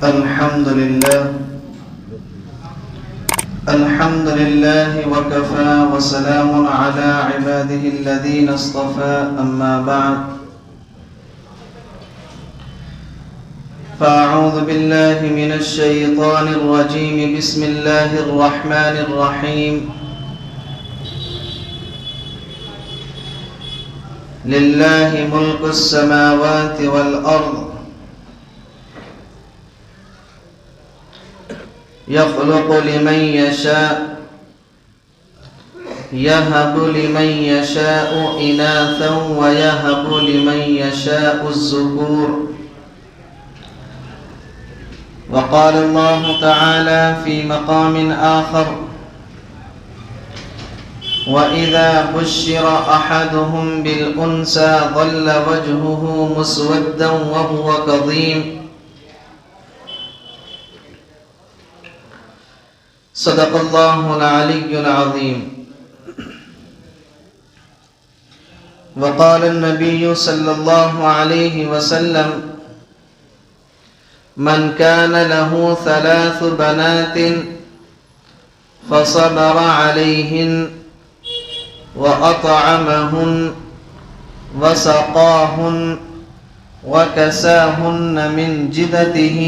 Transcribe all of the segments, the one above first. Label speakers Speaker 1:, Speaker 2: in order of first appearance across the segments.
Speaker 1: الحمد لله وكفى وسلام على عباده الذين اصطفى أما بعد فأعوذ بالله من الشيطان الرجيم بسم الله الرحمن الرحيم لله ملك السماوات والأرض يخلق لمن يشاء يهب لمن يشاء إناثا ويهب لمن يشاء الذكور وقال الله تعالى في مقام آخر وإذا بشر أحدهم بالأنثى ظل وجهه مسودا وهو كظيم صدق الله العلي العظيم وقال النبي صلى الله عليه وسلم من كان له 3 بنات فصبر عليهن وأطعمهن وسقاهن وكساهن من جدته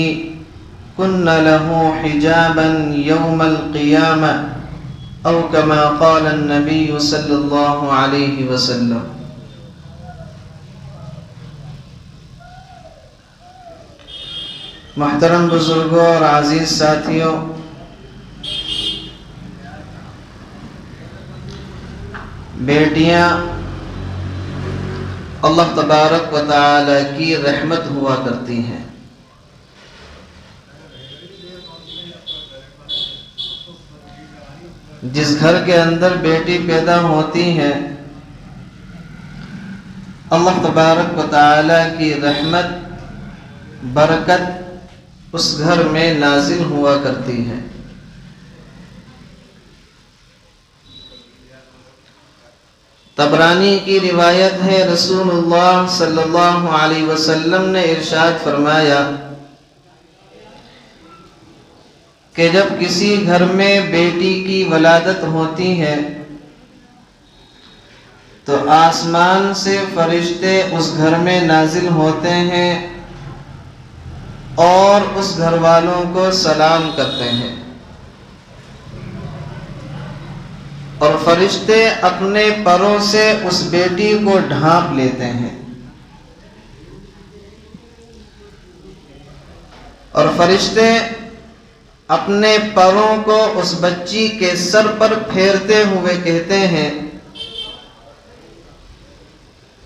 Speaker 1: كن له حجابا يوم القيامة أو كما قال النبي صلى الله عليه وسلم. محترم بزرگوں اور عزیز ساتھیوں، بیٹیاں اللہ تبارک و تعالی کی رحمت ہوا کرتی ہیں۔ جس گھر کے اندر بیٹی پیدا ہوتی ہے اللہ تبارک و تعالی کی رحمت برکت اس گھر میں نازل ہوا کرتی ہے۔ طبرانی کی روایت ہے، رسول اللہ صلی اللہ علیہ وسلم نے ارشاد فرمایا کہ جب کسی گھر میں بیٹی کی ولادت ہوتی ہے تو آسمان سے فرشتے اس گھر میں نازل ہوتے ہیں اور اس گھر والوں کو سلام کرتے ہیں، اور فرشتے اپنے پروں سے اس بیٹی کو ڈھانپ لیتے ہیں، اور فرشتے اپنے پروں کو اس بچی کے سر پر پھیرتے ہوئے کہتے ہیں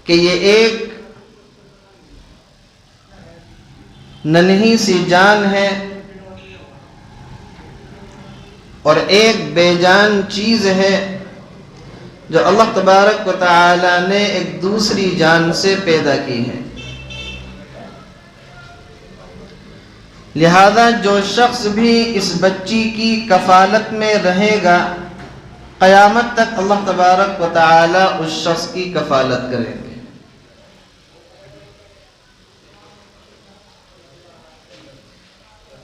Speaker 1: کہ یہ ایک ننھی سی جان ہے اور ایک بے جان چیز ہے جو اللہ تبارک و تعالی نے ایک دوسری جان سے پیدا کی ہے۔ لہذا جو شخص بھی اس بچی کی کفالت میں رہے گا قیامت تک اللہ تبارک و تعالی اس شخص کی کفالت کریں گے۔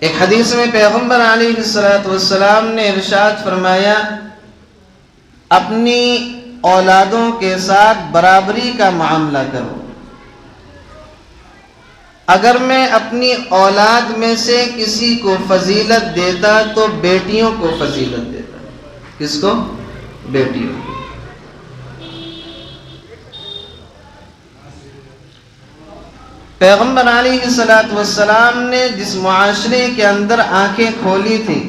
Speaker 1: ایک حدیث میں پیغمبر علیہ السلام نے ارشاد فرمایا، اپنی اولادوں کے ساتھ برابری کا معاملہ کرو۔ اگر میں اپنی اولاد میں سے کسی کو فضیلت دیتا تو بیٹیوں کو فضیلت دیتا۔ کس کو؟ بیٹیوں کو۔ پیغمبر علیہ السلام نے جس معاشرے کے اندر آنکھیں کھولی تھی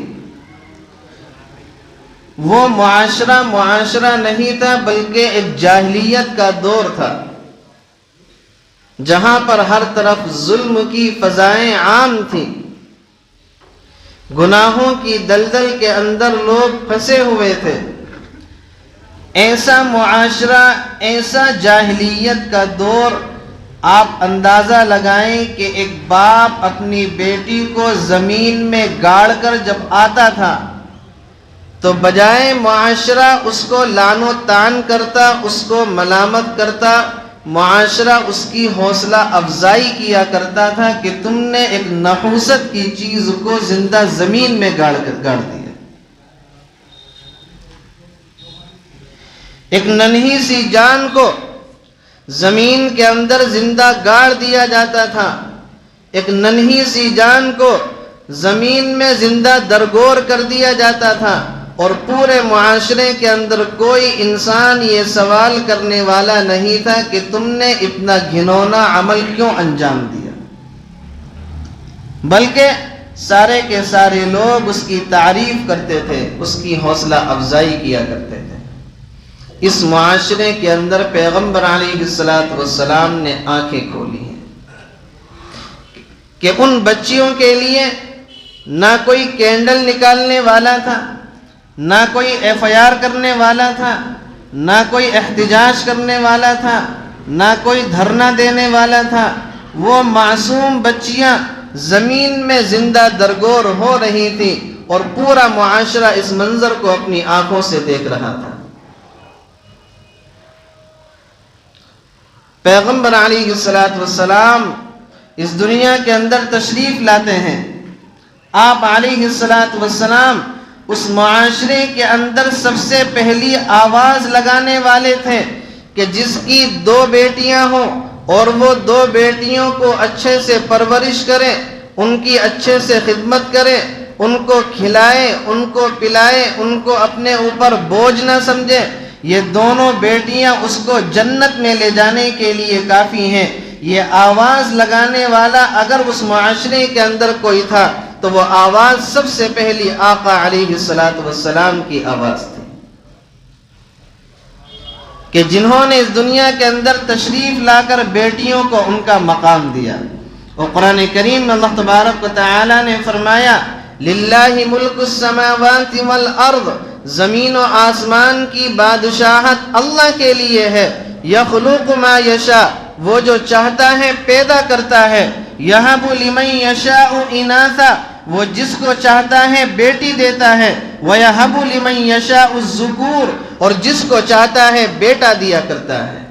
Speaker 1: وہ معاشرہ نہیں تھا بلکہ ایک جاہلیت کا دور تھا، جہاں پر ہر طرف ظلم کی فضائیں عام تھیں، گناہوں کی دلدل کے اندر لوگ پھنسے ہوئے تھے۔ ایسا معاشرہ، ایسا جاہلیت کا دور، آپ اندازہ لگائیں کہ ایک باپ اپنی بیٹی کو زمین میں گاڑ کر جب آتا تھا تو بجائے معاشرہ اس کو لعن و طعن کرتا، اس کو ملامت کرتا، معاشرہ اس کی حوصلہ افزائی کیا کرتا تھا کہ تم نے ایک نحوست کی چیز کو زندہ زمین میں گاڑ دیا. ایک ننھی سی جان کو زمین کے اندر زندہ گاڑ دیا جاتا تھا. ایک ننھی سی جان کو زمین میں زندہ درگور کر دیا جاتا تھا، اور پورے معاشرے کے اندر کوئی انسان یہ سوال کرنے والا نہیں تھا کہ تم نے اتنا گھنونا عمل کیوں انجام دیا، بلکہ سارے کے سارے لوگ اس کی تعریف کرتے تھے، اس کی حوصلہ افزائی کیا کرتے تھے. اس معاشرے کے اندر پیغمبر علیہ السلام نے آنکھیں کھولی ہیں کہ ان بچیوں کے لیے نہ کوئی کینڈل نکالنے والا تھا، نہ کوئی FIR کرنے والا تھا، نہ کوئی احتجاج کرنے والا تھا، نہ کوئی دھرنا دینے والا تھا. وہ معصوم بچیاں زمین میں زندہ درگور ہو رہی تھیں، اور پورا معاشرہ اس منظر کو اپنی آنکھوں سے دیکھ رہا تھا. پیغمبر علیہ السلام اس دنیا کے اندر تشریف لاتے ہیں. آپ علیہ السلام اس معاشرے کے اندر سب سے پہلی آواز لگانے والے تھے کہ جس کی 2 بیٹیاں ہوں اور وہ 2 بیٹیوں کو اچھے سے پرورش کرے، ان کی اچھے سے خدمت کرے، ان کو کھلائے، ان کو پلائے، ان کو اپنے اوپر بوجھ نہ سمجھے. یہ دونوں بیٹیاں اس کو جنت میں لے جانے کے لیے کافی ہیں. یہ آواز لگانے والا اگر اس معاشرے کے اندر کوئی تھا تو وہ آواز سب سے پہلی آقا علیہ السلام کی آواز تھی، کہ جنہوں نے اس دنیا کے اندر تشریف لا کر بیٹیوں کو ان کا مقام دیا. اور قرآن کریم میں اللہ تبارک و تعالی نے فرمایا للہ ملک السماوات والارض، زمین و آسمان کی بادشاہت اللہ کے لیے ہے. یخلق ما یشاء، وہ جو چاہتا ہے پیدا کرتا ہے. یہب لمن یشاء اناثا، وہ جس کو چاہتا ہے بیٹی دیتا ہے. ویہب لمن یشاء الذکور، اور جس کو چاہتا ہے بیٹا دیا کرتا ہے.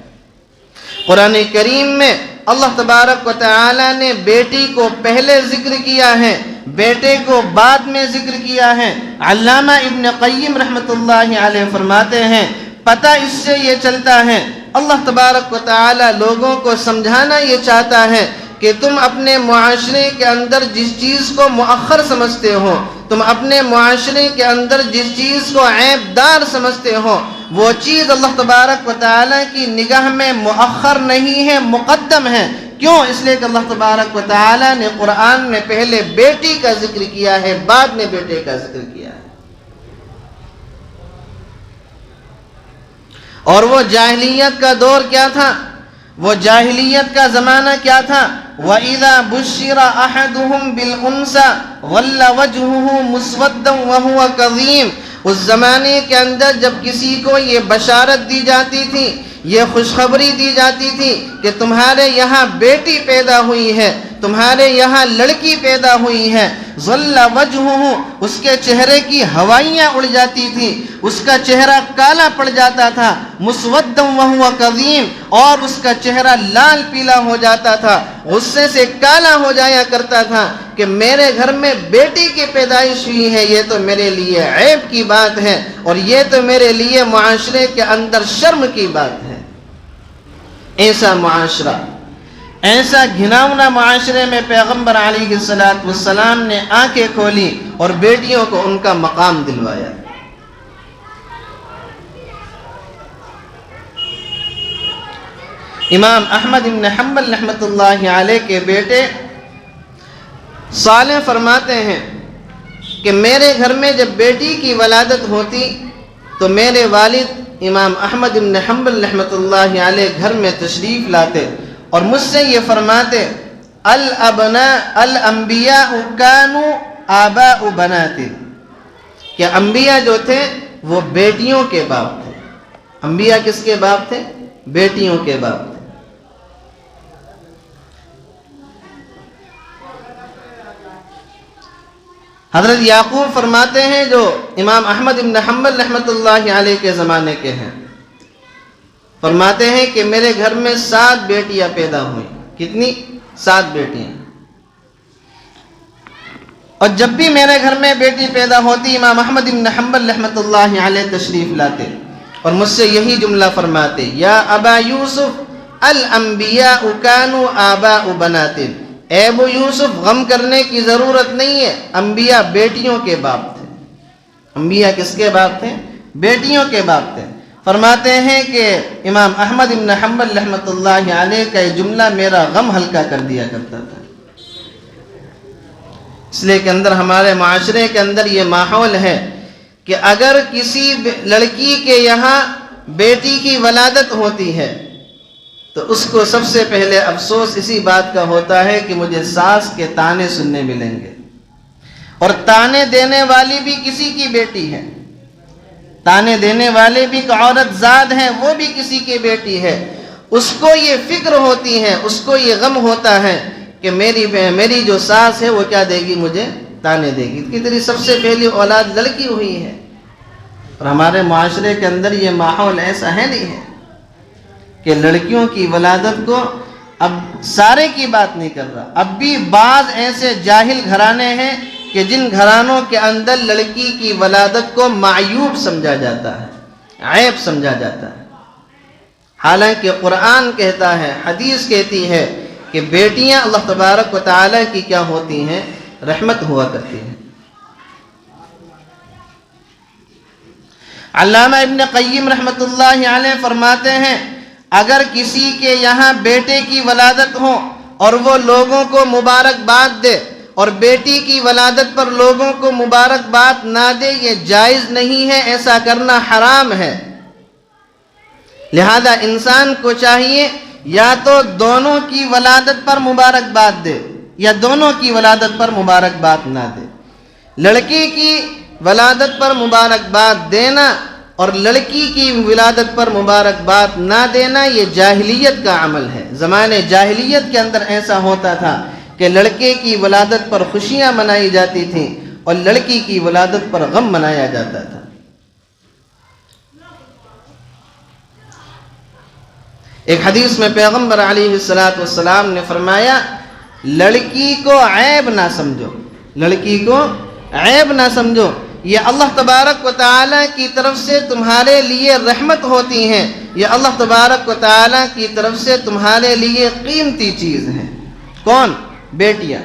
Speaker 1: قرآن کریم میں اللہ تبارک و تعالی نے بیٹی کو پہلے ذکر کیا ہے، بیٹے کو بعد میں ذکر کیا ہے. علامہ ابن قیم رحمۃ اللہ علیہ فرماتے ہیں پتہ اس سے یہ چلتا ہے اللہ تبارک و تعالی لوگوں کو سمجھانا یہ چاہتا ہے کہ تم اپنے معاشرے کے اندر جس چیز کو مؤخر سمجھتے ہو، تم اپنے معاشرے کے اندر جس چیز کو عیب دار سمجھتے ہو، وہ چیز اللہ تبارک و تعالی کی نگاہ میں مؤخر نہیں ہے، مقدم ہے. کیوں؟ اس لیے کہ اللہ تبارک و تعالی نے قرآن میں پہلے بیٹی کا ذکر کیا ہے، بعد میں بیٹے کا ذکر کیا ہے. اور وہ جاہلیت کا دور کیا تھا؟ وہ جاہلیت کا زمانہ کیا تھا؟ وَإِذَا بُشِّرَ أَحَدُهُمْ بِالْأُنْثَى ظَلَّ وَجْهُهُ مُسْوَدًّا وَهُوَ كَظِيمٌ. اس زمانے کے اندر جب کسی کو یہ بشارت دی جاتی تھی، یہ خوشخبری دی جاتی تھی کہ تمہارے یہاں بیٹی پیدا ہوئی ہے، تمہارے یہاں لڑکی پیدا ہوئی ہے، ظل وجہہ، اس کے چہرے کی ہوائیاں اڑ جاتی تھی، اس کا چہرہ کالا پڑ جاتا تھا، مسودا وہو کظیم، اور اس کا چہرہ لال پیلا ہو جاتا تھا، غصے سے کالا ہو جایا کرتا تھا کہ میرے گھر میں بیٹی کی پیدائش ہوئی ہے، یہ تو میرے لیے عیب کی بات ہے، اور یہ تو میرے لیے معاشرے کے اندر شرم کی بات ہے. ایسا معاشرہ، ایسا گھناؤنا معاشرے میں پیغمبر علیہ السلام نے آنکھیں کھولی اور بیٹیوں کو ان کا مقام دلوایا. امام احمد بن حنبل رحمۃ اللہ علیہ کے بیٹے صالح فرماتے ہیں کہ میرے گھر میں جب بیٹی کی ولادت ہوتی تو میرے والد امام احمد بن حنبل رحمۃ اللہ علیہ گھر میں تشریف لاتے اور مجھ سے یہ فرماتے الانبیاء کانوا آباء بنات، کہ انبیاء جو تھے وہ بیٹیوں کے باپ تھے. انبیاء کس کے باپ تھے؟ بیٹیوں کے باپ تھے. حضرت یعقوب فرماتے ہیں جو امام احمد بن حنبل رحمۃ اللہ علیہ کے زمانے کے ہیں فرماتے ہیں کہ میرے گھر میں 7 بیٹیاں پیدا ہوئیں. کتنی؟ 7 بیٹیاں. اور جب بھی میرے گھر میں بیٹی پیدا ہوتی امام احمد بن حنبل رحمۃ اللہ علیہ تشریف لاتے اور مجھ سے یہی جملہ فرماتے: یا ابا یوسف الانبیاء کانوا آباء بنات. اے ابو یوسف، غم کرنے کی ضرورت نہیں ہے، انبیاء بیٹیوں کے باپ تھے. انبیاء کس کے باپ تھے؟ بیٹیوں کے باپ تھے. فرماتے ہیں کہ امام احمد بن حنبل رحمۃ اللہ علیہ کا یہ جملہ میرا غم ہلکا کر دیا کرتا تھا. اس لیے کہ ہمارے معاشرے کے اندر یہ ماحول ہے کہ اگر کسی لڑکی کے یہاں بیٹی کی ولادت ہوتی ہے تو اس کو سب سے پہلے افسوس اسی بات کا ہوتا ہے کہ مجھے ساس کے طعنے سننے ملیں گے. اور طعنے دینے والی بھی کسی کی بیٹی ہے، طعنے دینے والے بھی ایک عورت ذات ہے، وہ بھی کسی کی بیٹی ہے. اس کو یہ فکر ہوتی ہے، اس کو یہ غم ہوتا ہے کہ میری جو ساس ہے وہ کیا دے گی؟ مجھے طعنے دے گی. کہ تیری سب سے پہلی اولاد لڑکی ہوئی ہے. اور ہمارے معاشرے کے اندر یہ ماحول ایسا ہے نہیں ہے کہ لڑکیوں کی ولادت کو، اب سارے کی بات نہیں کر رہا، اب بھی بعض ایسے جاہل گھرانے ہیں کہ جن گھرانوں کے اندر لڑکی کی ولادت کو معیوب سمجھا جاتا ہے، عیب سمجھا جاتا ہے. حالانکہ قرآن کہتا ہے، حدیث کہتی ہے کہ بیٹیاں اللہ تبارک و تعالی کی کیا ہوتی ہیں؟ رحمت ہوا کرتی ہیں. علامہ ابن قیم رحمۃ اللہ علیہ فرماتے ہیں اگر کسی کے یہاں بیٹے کی ولادت ہو اور وہ لوگوں کو مبارکباد دے اور بیٹی کی ولادت پر لوگوں کو مبارکباد نہ دے، یہ جائز نہیں ہے، ایسا کرنا حرام ہے. لہذا انسان کو چاہیے یا تو دونوں کی ولادت پر مبارکباد دے یا دونوں کی ولادت پر مبارکباد نہ دے. لڑکی کی ولادت پر مبارکباد دینا اور لڑکی کی ولادت پر مبارکباد نہ دینا یہ جاہلیت کا عمل ہے. زمانے جاہلیت کے اندر ایسا ہوتا تھا کہ لڑکے کی ولادت پر خوشیاں منائی جاتی تھیں اور لڑکی کی ولادت پر غم منایا جاتا تھا. ایک حدیث میں پیغمبر علیہ السلام نے فرمایا لڑکی کو عیب نہ سمجھو، لڑکی کو عیب نہ سمجھو، یہ اللہ تبارک و تعالی کی طرف سے تمہارے لیے رحمت ہوتی ہیں، یہ اللہ تبارک و تعالی کی طرف سے تمہارے لیے قیمتی چیز ہے. کون؟ بیٹیاں.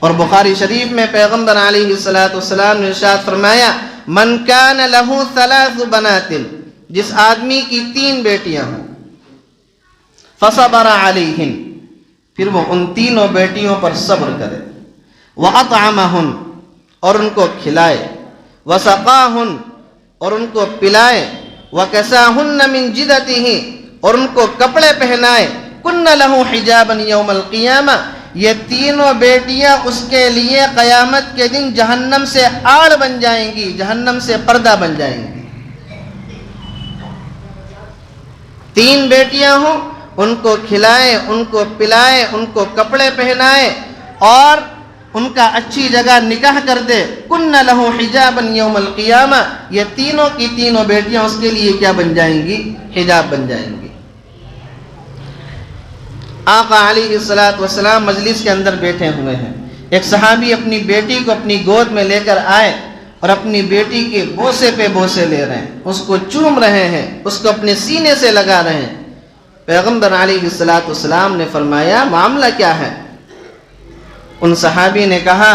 Speaker 1: اور بخاری شریف میں پیغمبر علیہ السلام نے ارشاد فرمایا من کان لہ 3 بنات، جس آدمی کی 3 بیٹیاں ہوں، فصبر علیہن، پھر وہ ان 3 بیٹیوں پر صبر کرے، وَأَطْعَمَهُنْ، اور ان کو کھلائے، وَسَقَاهُنْ، اور ان کو پلائے، وَكَسَاهُنَّ مِنْ جِدَتِهِ، اور ان کو کپڑے پہنائے، كُنَّ لَهُ حِجَابًا يَوْمَ الْقِيَامَةِ، یہ 3 بیٹیاں اس کے لیے قیامت کے دن جہنم سے آڑ بن جائیں گی، جہنم سے پردہ بن جائیں گی. 3 بیٹیاں ہوں، ان کو کھلائے، ان کو پلائے، ان کو کپڑے پہنائے اور ان کا اچھی جگہ نکاح کر دے. کن لہ حجابا یوم القیامہ، یہ تینوں کی تینوں بیٹیاں اس کے لیے کیا بن جائیں گی؟ حجاب بن جائیں گی. آقا علیہ السلام مجلس کے اندر بیٹھے ہوئے ہیں. ایک صحابی اپنی بیٹی کو اپنی گود میں لے کر آئے اور اپنی بیٹی کے بوسے پہ بوسے لے رہے ہیں، اس کو چوم رہے ہیں، اس کو اپنے سینے سے لگا رہے ہیں. پیغمبر علیہ السلام نے فرمایا معاملہ کیا ہے؟ ان صحابی نے کہا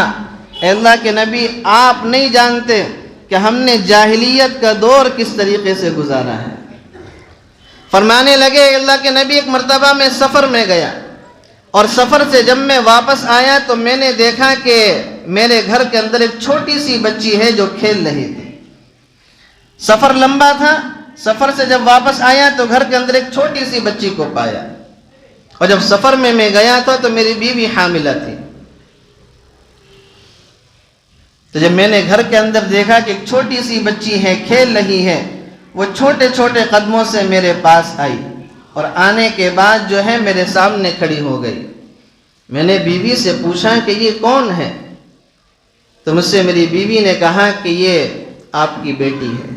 Speaker 1: اے اللہ کے نبی، آپ نہیں جانتے کہ ہم نے جاہلیت کا دور کس طریقے سے گزارا ہے. فرمانے لگے اے اللہ کے نبی، ایک مرتبہ میں سفر میں گیا اور سفر سے جب میں واپس آیا تو میں نے دیکھا کہ میرے گھر کے اندر ایک چھوٹی سی بچی ہے جو کھیل رہی تھی. سفر لمبا تھا، سفر سے جب واپس آیا تو گھر کے اندر ایک چھوٹی سی بچی کو پایا، اور جب سفر میں گیا تھا تو میری بیوی حاملہ تھی. تو جب میں نے گھر کے اندر دیکھا کہ ایک چھوٹی سی بچی ہے کھیل رہی ہے، وہ چھوٹے چھوٹے قدموں سے میرے پاس آئی اور آنے کے بعد جو ہے میرے سامنے کھڑی ہو گئی. میں نے بیوی سے پوچھا کہ یہ کون ہے؟ تو مجھ سے میری بیوی نے کہا کہ یہ آپ کی بیٹی ہے.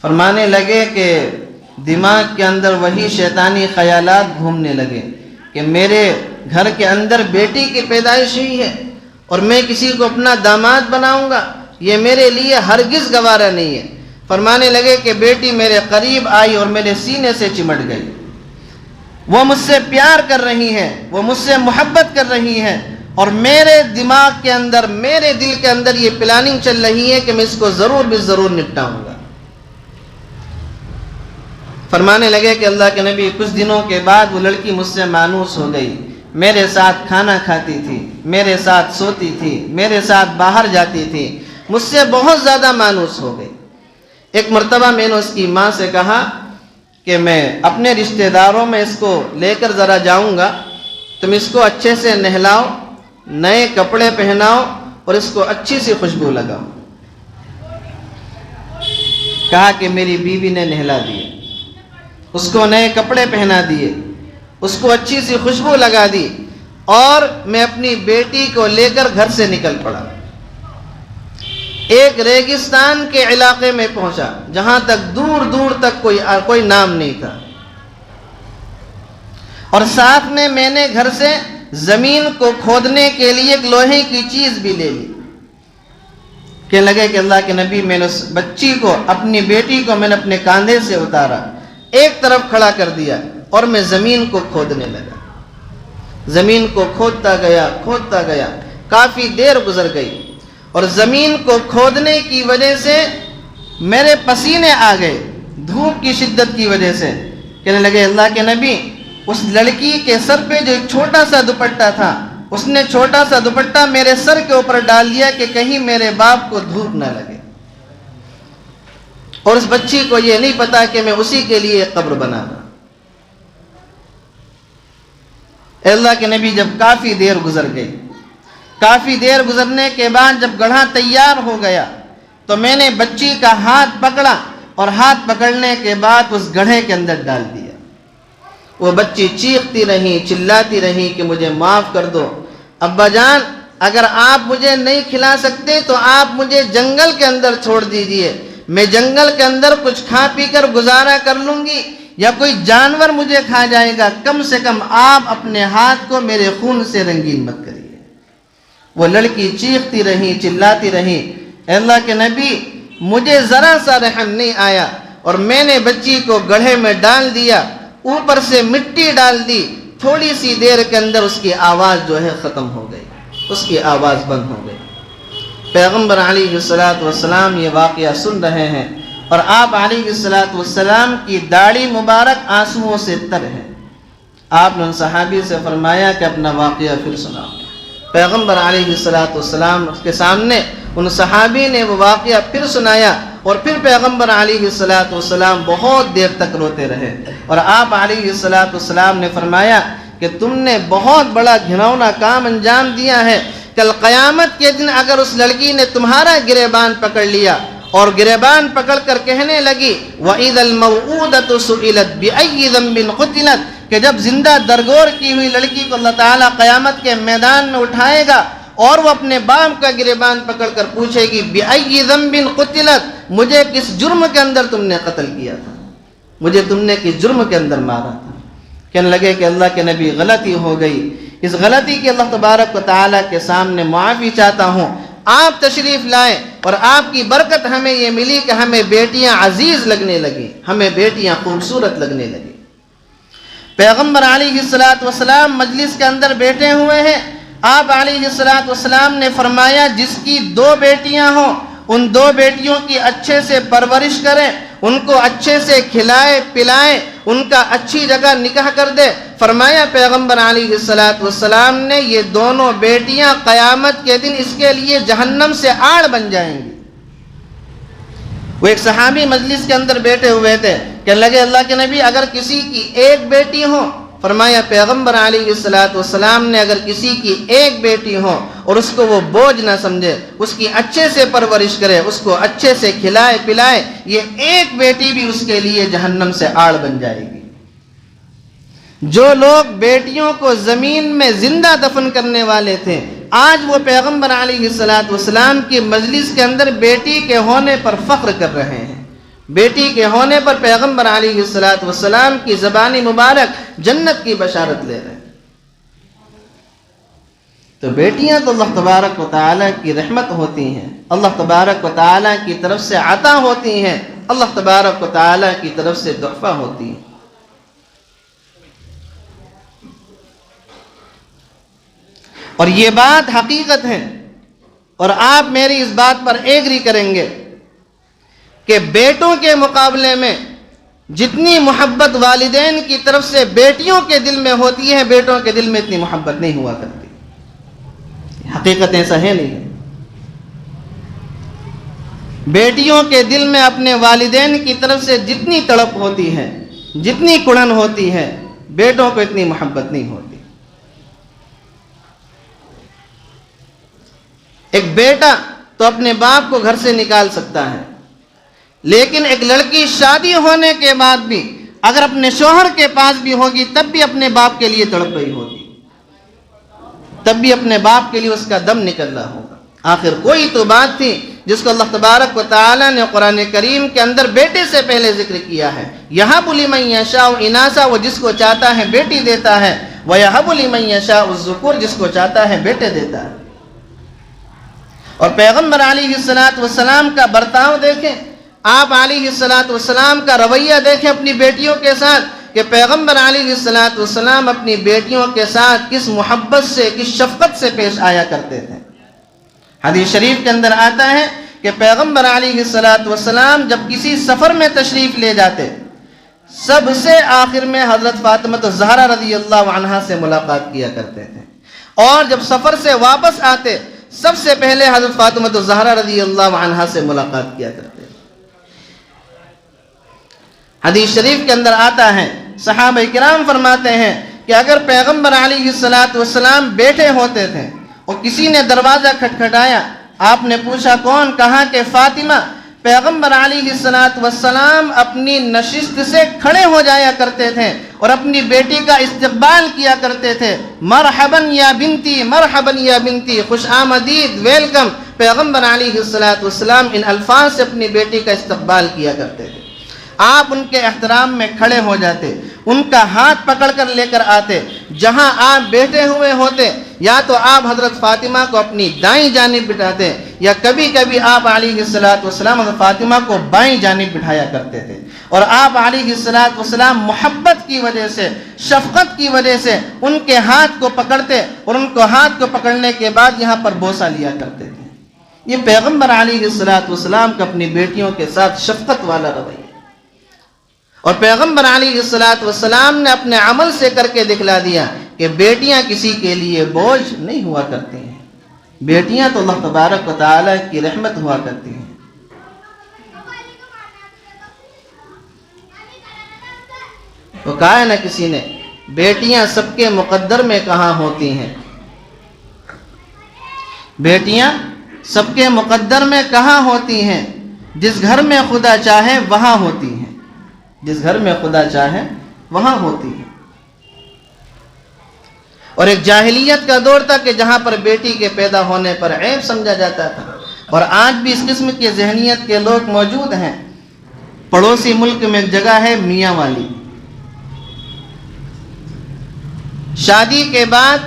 Speaker 1: فرمانے لگے کہ دماغ کے اندر وہی شیطانی خیالات گھومنے لگے کہ میرے گھر کے اندر بیٹی کی پیدائش ہوئی ہے اور میں کسی کو اپنا داماد بناؤں گا، یہ میرے لیے ہرگز گوارا نہیں ہے۔ فرمانے لگے کہ بیٹی میرے قریب آئی اور میرے سینے سے چمٹ گئی، وہ مجھ سے پیار کر رہی ہے، وہ مجھ سے محبت کر رہی ہے، اور میرے دماغ کے اندر، میرے دل کے اندر یہ پلاننگ چل رہی ہے کہ میں اس کو ضرور بھی ضرور نپٹاؤں گا۔ فرمانے لگے کہ اللہ کے نبی کچھ دنوں کے بعد وہ لڑکی مجھ سے مانوس ہو گئی، میرے ساتھ کھانا کھاتی تھی، میرے ساتھ سوتی تھی، میرے ساتھ باہر جاتی تھی، مجھ سے بہت زیادہ مانوس ہو گئی۔ ایک مرتبہ میں نے اس کی ماں سے کہا کہ میں اپنے رشتہ داروں میں اس کو لے کر ذرا جاؤں گا، تم اس کو اچھے سے نہلاؤ، نئے کپڑے پہناؤ اور اس کو اچھی سی خوشبو لگاؤ۔ کہا کہ میری بیوی نے نہلا دیے، اس کو نئے کپڑے پہنا دیے، اس کو اچھی سی خوشبو لگا دی، اور میں اپنی بیٹی کو لے کر گھر سے نکل پڑا۔ ایک ریگستان کے علاقے میں پہنچا جہاں تک دور دور تک کوئی نام نہیں تھا، اور ساتھ میں نے گھر سے زمین کو کھودنے کے لیے ایک لوہے کی چیز بھی لے لی۔ کہنے لگے کہ اللہ کے نبی، میں نے اس بچی کو، اپنی بیٹی کو میں نے اپنے کاندھے سے اتارا، ایک طرف کھڑا کر دیا اور میں زمین کو کھودنے لگا۔ زمین کو کھودتا گیا، کافی دیر گزر گئی، اور زمین کو کھودنے کی وجہ سے میرے پسینے آ گئے، دھوپ کی شدت کی وجہ سے۔ کہنے لگے اللہ کے نبی، اس لڑکی کے سر پہ جو ایک چھوٹا سا دوپٹہ تھا، اس نے چھوٹا سا دوپٹہ میرے سر کے اوپر ڈال دیا کہ کہیں میرے باپ کو دھوپ نہ لگے، اور اس بچی کو یہ نہیں پتا کہ میں اسی کے لیے قبر بنا رہا۔ اے اللہ کے نبی، جب کافی دیر گزر گئی، کافی دیر گزرنے کے بعد جب گڑھا تیار ہو گیا تو میں نے بچی کا ہاتھ پکڑا، اور ہاتھ پکڑنے کے بعد اس گڑھے کے اندر ڈال دیا۔ وہ بچی چیختی رہی، چلاتی رہی کہ مجھے معاف کر دو، ابا جان اگر آپ مجھے نہیں کھلا سکتے تو آپ مجھے جنگل کے اندر چھوڑ دیجئے، میں جنگل کے اندر کچھ کھا پی کر گزارا کر لوں گی، یا کوئی جانور مجھے کھا جائے گا، کم سے کم آپ اپنے ہاتھ کو میرے خون سے رنگین مت کریے۔ وہ لڑکی چیختی رہی، چلاتی رہی۔ اے اللہ کے نبی، مجھے ذرا سا رحم نہیں آیا، اور میں نے بچی کو گڑھے میں ڈال دیا، اوپر سے مٹی ڈال دی، تھوڑی سی دیر کے اندر اس کی آواز جو ہے ختم ہو گئی، اس کی آواز بند ہو گئی۔ پیغمبر علیہ السلام یہ واقعہ سن رہے ہیں، اور آپ علیہ السلام کی داڑھی مبارک آنسوؤں سے تر ہے۔ آپ نے ان صحابی سے فرمایا کہ اپنا واقعہ پھر سناؤ۔ پیغمبر علیہ السلام کے سامنے ان صحابی نے وہ واقعہ پھر سنایا، اور پھر پیغمبر علیہ السلام بہت دیر تک روتے رہے، اور آپ علیہ السلام نے فرمایا کہ تم نے بہت بڑا گھناؤنا کام انجام دیا ہے۔ کل قیامت کے دن اگر اس لڑکی نے تمہارا گریبان پکڑ لیا اور گریبان پکڑ کر کہنے لگی وَإِذَا الْمَوْءُودَةُ سُئِلَتْ بِأَيِّ ذَنبٍ قُتِلَتْ، کہ جب زندہ درگور کی ہوئی لڑکی کو اللہ تعالیٰ قیامت کے میدان میں اٹھائے گا اور وہ اپنے باپ کا گریبان پکڑ کر پوچھے گی بِأَيِّ ذَنبٍ قُتِلَتْ، مجھے کس جرم کے اندر تم نے قتل کیا تھا، مجھے تم نے کس جرم کے اندر مارا تھا۔ کہنے لگے کہ اللہ کے نبی غلطی ہو گئی، اس غلطی کی اللہ تبارک و تعالیٰ کے سامنے معافی چاہتا ہوں، آپ تشریف لائیں، اور آپ کی برکت ہمیں یہ ملی کہ ہمیں بیٹیاں عزیز لگنے لگیں، ہمیں بیٹیاں خوبصورت لگنے لگیں۔ پیغمبر علیہ السلام مجلس کے اندر بیٹھے ہوئے ہیں، آپ علیہ السلام نے فرمایا جس کی 2 بیٹیاں ہوں ان 2 بیٹیوں کی اچھے سے پرورش کریں، ان کو اچھے سے کھلائے پلائیں، ان کا اچھی جگہ نکاح کر دے۔ فرمایا پیغمبر علیہ السلام نے یہ دونوں بیٹیاں قیامت کے دن اس کے لیے جہنم سے آڑ بن جائیں گی۔ وہ ایک صحابی مجلس کے اندر بیٹھے ہوئے تھے، کہنے لگے اللہ کے نبی اگر کسی کی 1 بیٹی ہو، فرمایا پیغمبر علیہ السلام نے اگر کسی کی 1 بیٹی ہو اور اس کو وہ بوجھ نہ سمجھے، اس کی اچھے سے پرورش کرے، اس کو اچھے سے کھلائے پلائے، یہ 1 بیٹی بھی اس کے لیے جہنم سے آڑ بن جائے گی۔ جو لوگ بیٹیوں کو زمین میں زندہ دفن کرنے والے تھے، آج وہ پیغمبر علیہ السلام کی مجلس کے اندر بیٹی کے ہونے پر فخر کر رہے ہیں، بیٹی کے ہونے پر پیغمبر علیہ الصلوۃ والسلام کی زبان مبارک جنت کی بشارت لے رہے ہیں۔ تو بیٹیاں تو اللہ تبارک و تعالیٰ کی رحمت ہوتی ہیں، اللہ تبارک و تعالیٰ کی طرف سے عطا ہوتی ہیں، اللہ تبارک و تعالیٰ کی طرف سے تحفہ ہوتی ہیں۔ اور یہ بات حقیقت ہے، اور آپ میری اس بات پر ایگری کریں گے کہ بیٹوں کے مقابلے میں جتنی محبت والدین کی طرف سے بیٹیوں کے دل میں ہوتی ہے، بیٹوں کے دل میں اتنی محبت نہیں ہوا کرتی۔ حقیقت ایسا ہے نہیں ہے۔ بیٹیوں کے دل میں اپنے والدین کی طرف سے جتنی تڑپ ہوتی ہے، جتنی کڑن ہوتی ہے، بیٹوں کو اتنی محبت نہیں ہوتی۔ ایک بیٹا تو اپنے باپ کو گھر سے نکال سکتا ہے، لیکن ایک لڑکی شادی ہونے کے بعد بھی اگر اپنے شوہر کے پاس بھی ہوگی تب بھی اپنے باپ کے لیے تڑپ رہی ہوگی، تب بھی اپنے باپ کے لیے اس کا دم نکل رہا ہوگا۔ آخر کوئی تو بات تھی جس کو اللہ تبارک و تعالیٰ نے قرآن کریم کے اندر بیٹے سے پہلے ذکر کیا ہے۔ یَهَبُ لِمَن يَشَاءُ إِنَاثًا، وہ جس کو چاہتا ہے بیٹی دیتا ہے، وَيَهَبُ لِمَن يَشَاءُ الذُّكُورَ، جس کو چاہتا ہے بیٹے دیتا ہے۔ اور پیغمبر علیہ السلام کا برتاؤ دیکھیں، آپ علیہ السلام کا رویہ دیکھیں اپنی بیٹیوں کے ساتھ، کہ پیغمبر علیہ السلام اپنی بیٹیوں کے ساتھ کس محبت سے، کس شفقت سے پیش آیا کرتے تھے۔ حدیث شریف کے اندر آتا ہے کہ پیغمبر علیہ السلام جب کسی سفر میں تشریف لے جاتے، سب سے آخر میں حضرت فاطمہ الزہرا رضی اللہ عنہا سے ملاقات کیا کرتے تھے، اور جب سفر سے واپس آتے سب سے پہلے حضرت فاطمہ الزہرا رضی اللہ عنہا سے ملاقات کیا کرتے تھے۔ حدیث شریف کے اندر آتا ہے، صحابہ کرام فرماتے ہیں کہ اگر پیغمبر علیہ السلام بیٹھے ہوتے تھے اور کسی نے دروازہ کھٹکھٹایا، آپ نے پوچھا کون؟ کہا کہ فاطمہ۔ پیغمبر علیہ السلام اپنی نشست سے کھڑے ہو جایا کرتے تھے اور اپنی بیٹی کا استقبال کیا کرتے تھے، مرحباً یا بنتی، مرحباً یا بنتی، خوش آمدید، ویلکم۔ پیغمبر علیہ السلام ان الفاظ سے اپنی بیٹی کا استقبال کیا کرتے تھے۔ آپ ان کے احترام میں کھڑے ہو جاتے، ان کا ہاتھ پکڑ کر لے کر آتے، جہاں آپ بیٹھے ہوئے ہوتے یا تو آپ حضرت فاطمہ کو اپنی دائیں جانب بٹھاتے، یا کبھی کبھی آپ علیہ السلام حضرت فاطمہ کو بائیں جانب بٹھایا کرتے تھے، اور آپ علیہ السلام محبت کی وجہ سے، شفقت کی وجہ سے ان کے ہاتھ کو پکڑتے، اور ان کو ہاتھ کو پکڑنے کے بعد یہاں پر بوسہ لیا کرتے تھے۔ یہ پیغمبر علیہ السلام کا اپنی بیٹیوں کے ساتھ شفقت والا رویہ، اور پیغمبر علیہ السلام نے اپنے عمل سے کر کے دکھلا دیا کہ بیٹیاں کسی کے لیے بوجھ نہیں ہوا کرتی ہیں، بیٹیاں تو اللہ تبارک و تعالیٰ کی رحمت ہوا کرتی ہیں۔ تو کہا ہے نا کسی نے، بیٹیاں سب کے مقدر میں کہاں ہوتی ہیں، بیٹیاں سب کے مقدر میں کہاں ہوتی ہیں، جس گھر میں خدا چاہے وہاں ہوتی ہیں، جس گھر میں خدا چاہے وہاں ہوتی ہے۔ اور ایک جاہلیت کا دور تھا کہ جہاں پر بیٹی کے پیدا ہونے پر عیب سمجھا جاتا تھا، اور آج بھی اس قسم کی ذہنیت کے لوگ موجود ہیں۔ پڑوسی ملک میں ایک جگہ ہے میاں والی، شادی کے بعد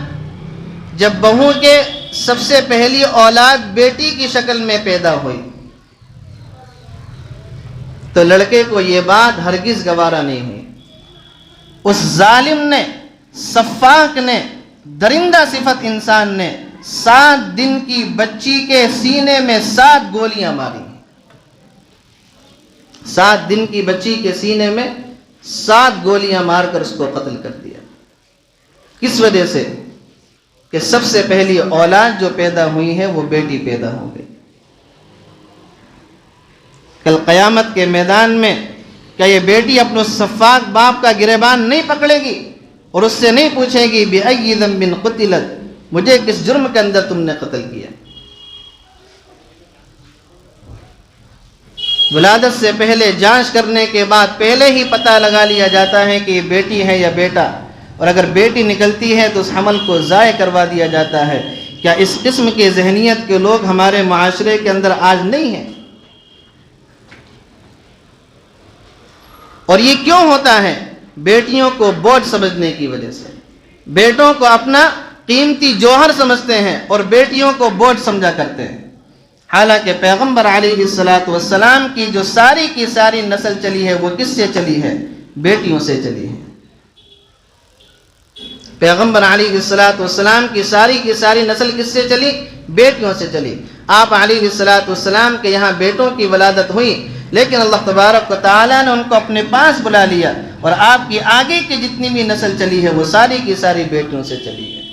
Speaker 1: جب بہو کے سب سے پہلی اولاد بیٹی کی شکل میں پیدا ہوئی تو لڑکے کو یہ بات ہرگز گوارا نہیں ہوئی۔ اس ظالم نے، سفاک نے، درندہ صفت انسان نے 7 دن کی بچی کے سینے میں 7 گولیاں ماری، 7 دن کی بچی کے سینے میں 7 گولیاں مار کر اس کو قتل کر دیا۔ کس وجہ سے؟ کہ سب سے پہلی اولاد جو پیدا ہوئی ہے وہ بیٹی پیدا ہو گئی۔ کل قیامت کے میدان میں کیا یہ بیٹی اپنے سفاک باپ کا گریبان نہیں پکڑے گی اور اس سے نہیں پوچھے گی بِأَيِّ ذَنبٍ قُتِلَتْ، مجھے کس جرم کے اندر تم نے قتل کیا؟ ولادت سے پہلے جانچ کرنے کے بعد پہلے ہی پتہ لگا لیا جاتا ہے کہ یہ بیٹی ہے یا بیٹا، اور اگر بیٹی نکلتی ہے تو اس حمل کو ضائع کروا دیا جاتا ہے۔ کیا اس قسم کی ذہنیت کے لوگ ہمارے معاشرے کے اندر آج نہیں ہیں؟ اور یہ کیوں ہوتا ہے؟ بیٹیوں کو بوجھ سمجھنے کی وجہ سے۔ بیٹوں کو اپنا قیمتی جوہر سمجھتے ہیں اور بیٹیوں کو بوجھ سمجھا کرتے ہیں، حالانکہ پیغمبر علیہ السلام کی جو ساری کی ساری نسل چلی ہے وہ کس سے چلی ہے؟ بیٹیوں سے چلی ہے۔ پیغمبر علیہ السلام کی ساری نسل کس سے چلی؟ بیٹیوں سے چلی۔ آپ علیہ السلام کے یہاں بیٹوں کی ولادت ہوئی، لیکن اللہ تبارک و تعالیٰ نے ان کو اپنے پاس بلا لیا، اور آپ کی آگے کی جتنی بھی نسل چلی ہے وہ ساری کی ساری بیٹیوں سے چلی ہے۔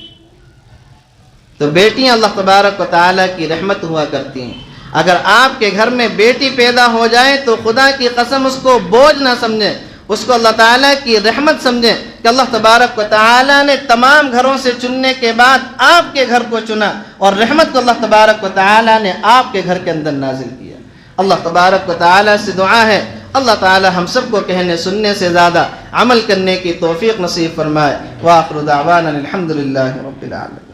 Speaker 1: تو بیٹیاں اللہ تبارک و تعالیٰ کی رحمت ہوا کرتی ہیں۔ اگر آپ کے گھر میں بیٹی پیدا ہو جائے تو خدا کی قسم اس کو بوجھ نہ سمجھیں، اس کو اللہ تعالیٰ کی رحمت سمجھیں کہ اللہ تبارک و تعالیٰ نے تمام گھروں سے چننے کے بعد آپ کے گھر کو چنا، اور رحمت کو اللہ تبارک و تعالیٰ نے آپ کے گھر کے اندر نازل کیا۔ اللہ تبارک و تعالیٰ سے دعا ہے اللہ تعالیٰ ہم سب کو کہنے سننے سے زیادہ عمل کرنے کی توفیق نصیب فرمائے۔ وآخر دعوانا الحمدللہ رب العالمین۔